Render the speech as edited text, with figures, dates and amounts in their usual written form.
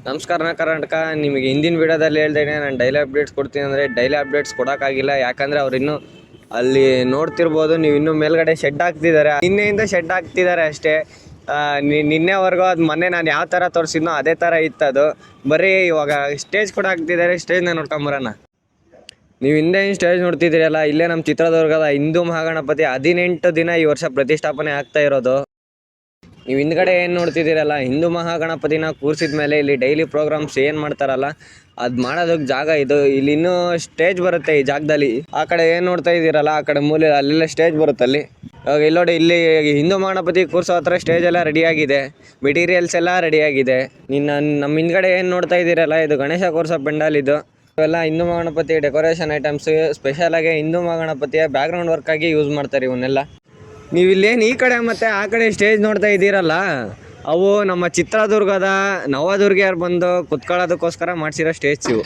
ನಮಸ್ಕಾರ ಕರ್ನಾಟಕ. ನಿಮಗೆ ಹಿಂದಿನ ವಿಡಿಯೋದಲ್ಲಿ ಹೇಳ್ದೇನೆ ನಾನು ಡೈಲಿ ಅಪ್ಡೇಟ್ಸ್ ಕೊಡ್ತೀನಿ ಅಂದರೆ ಡೈಲಿ ಅಪ್ಡೇಟ್ಸ್ ಕೊಡೋಕ್ಕಾಗಿಲ್ಲ. ಯಾಕಂದರೆ ಅವ್ರು ಇನ್ನೂ ಅಲ್ಲಿ ನೋಡ್ತಿರ್ಬೋದು, ನೀವು ಇನ್ನೂ ಮೇಲ್ಗಡೆ ಶೆಡ್ ಹಾಕ್ತಿದ್ದಾರೆ. ನಿನ್ನೆಯಿಂದ ಶೆಡ್ ಹಾಕ್ತಿದ್ದಾರೆ ಅಷ್ಟೇ. ನಿನ್ನೆವರೆಗೂ ಅದು ಮೊನ್ನೆ ನಾನು ಯಾವ ಥರ ತೋರಿಸಿದ್ನೋ ಅದೇ ಥರ ಇತ್ತದು. ಬರೀ ಇವಾಗ ಸ್ಟೇಜ್ ಕೂಡ ಹಾಕ್ತಿದ್ದಾರೆ. ಸ್ಟೇಜ್ನ ನೋಡ್ಕೊಂಬರೋಣ. ನೀವು ಹಿಂದೆ ಸ್ಟೇಜ್ ನೋಡ್ತಿದ್ದೀರಲ್ಲ, ಇಲ್ಲೇ ನಮ್ಮ ಚಿತ್ರದುರ್ಗದ ಹಿಂದೂ ಮಹಾಗಣಪತಿ 18 ದಿನ ಈ ವರ್ಷ ಪ್ರತಿಷ್ಠಾಪನೆ ಆಗ್ತಾ ಇರೋದು. ನೀವು ಹಿಂದ್ಗಡೆ ಏನು ನೋಡ್ತಿದ್ದೀರಲ್ಲ, ಹಿಂದೂ ಮಹಾಗಣಪತಿನ ಕೂರಿಸಿದ ಮೇಲೆ ಇಲ್ಲಿ ಡೈಲಿ ಪ್ರೋಗ್ರಾಮ್ಸ್ ಏನು ಮಾಡ್ತಾರಲ್ಲ ಅದು ಮಾಡೋದಕ್ಕೆ ಜಾಗ ಇದು. ಇಲ್ಲಿ ಇನ್ನೂ ಸ್ಟೇಜ್ ಬರುತ್ತೆ ಈ ಜಾಗದಲ್ಲಿ. ಆ ಕಡೆ ಏನು ನೋಡ್ತಾ ಇದ್ದೀರಲ್ಲ, ಆ ಕಡೆ ಮೂಲೆ ಅಲ್ಲೆಲ್ಲ ಸ್ಟೇಜ್ ಬರುತ್ತೆ ಅಲ್ಲಿ. ಇವಾಗ ಇಲ್ಲಿ ನೋಡಿ, ಇಲ್ಲಿ ಹಿಂದೂ ಮಹಾಗಣಪತಿ ಕೂರಿಸೋ ಹತ್ರ ಸ್ಟೇಜ್ ಎಲ್ಲ ರೆಡಿಯಾಗಿದೆ, ಮೆಟೀರಿಯಲ್ಸ್ ಎಲ್ಲ ರೆಡಿಯಾಗಿದೆ. ನಮ್ಮ ಹಿಂದ್ಗಡೆ ಏನು ನೋಡ್ತಾ ಇದ್ದೀರಲ್ಲ, ಇದು ಗಣೇಶ ಕೂರಿಸೋ ಪೆಂಡಾಲ್. ಇದು ಇವೆಲ್ಲ ಹಿಂದೂ ಮಹಾಗಣಪತಿ ಡೆಕೋರೇಷನ್ ಐಟಮ್ಸ್. ಸ್ಪೆಷಲಾಗಿ ಹಿಂದೂ ಮಹಾಗಣಪತಿಯ ಬ್ಯಾಕ್ಗ್ರೌಂಡ್ ವರ್ಕಾಗಿ ಯೂಸ್ ಮಾಡ್ತಾರೆ ಇವನ್ನೆಲ್ಲ. ನೀವು ಇಲ್ಲೇನು ಈ ಕಡೆ ಮತ್ತು ಆ ಕಡೆ ಸ್ಟೇಜ್ ನೋಡ್ತಾ ಇದ್ದೀರಲ್ಲ, ಅವು ನಮ್ಮ ಚಿತ್ರದುರ್ಗದ ನವದುರ್ಗಿಯರು ಬಂದು ಕುತ್ಕೊಳ್ಳೋದಕ್ಕೋಸ್ಕರ ಮಾಡಿಸಿರೋ ಸ್ಟೇಜ್ ಇವು.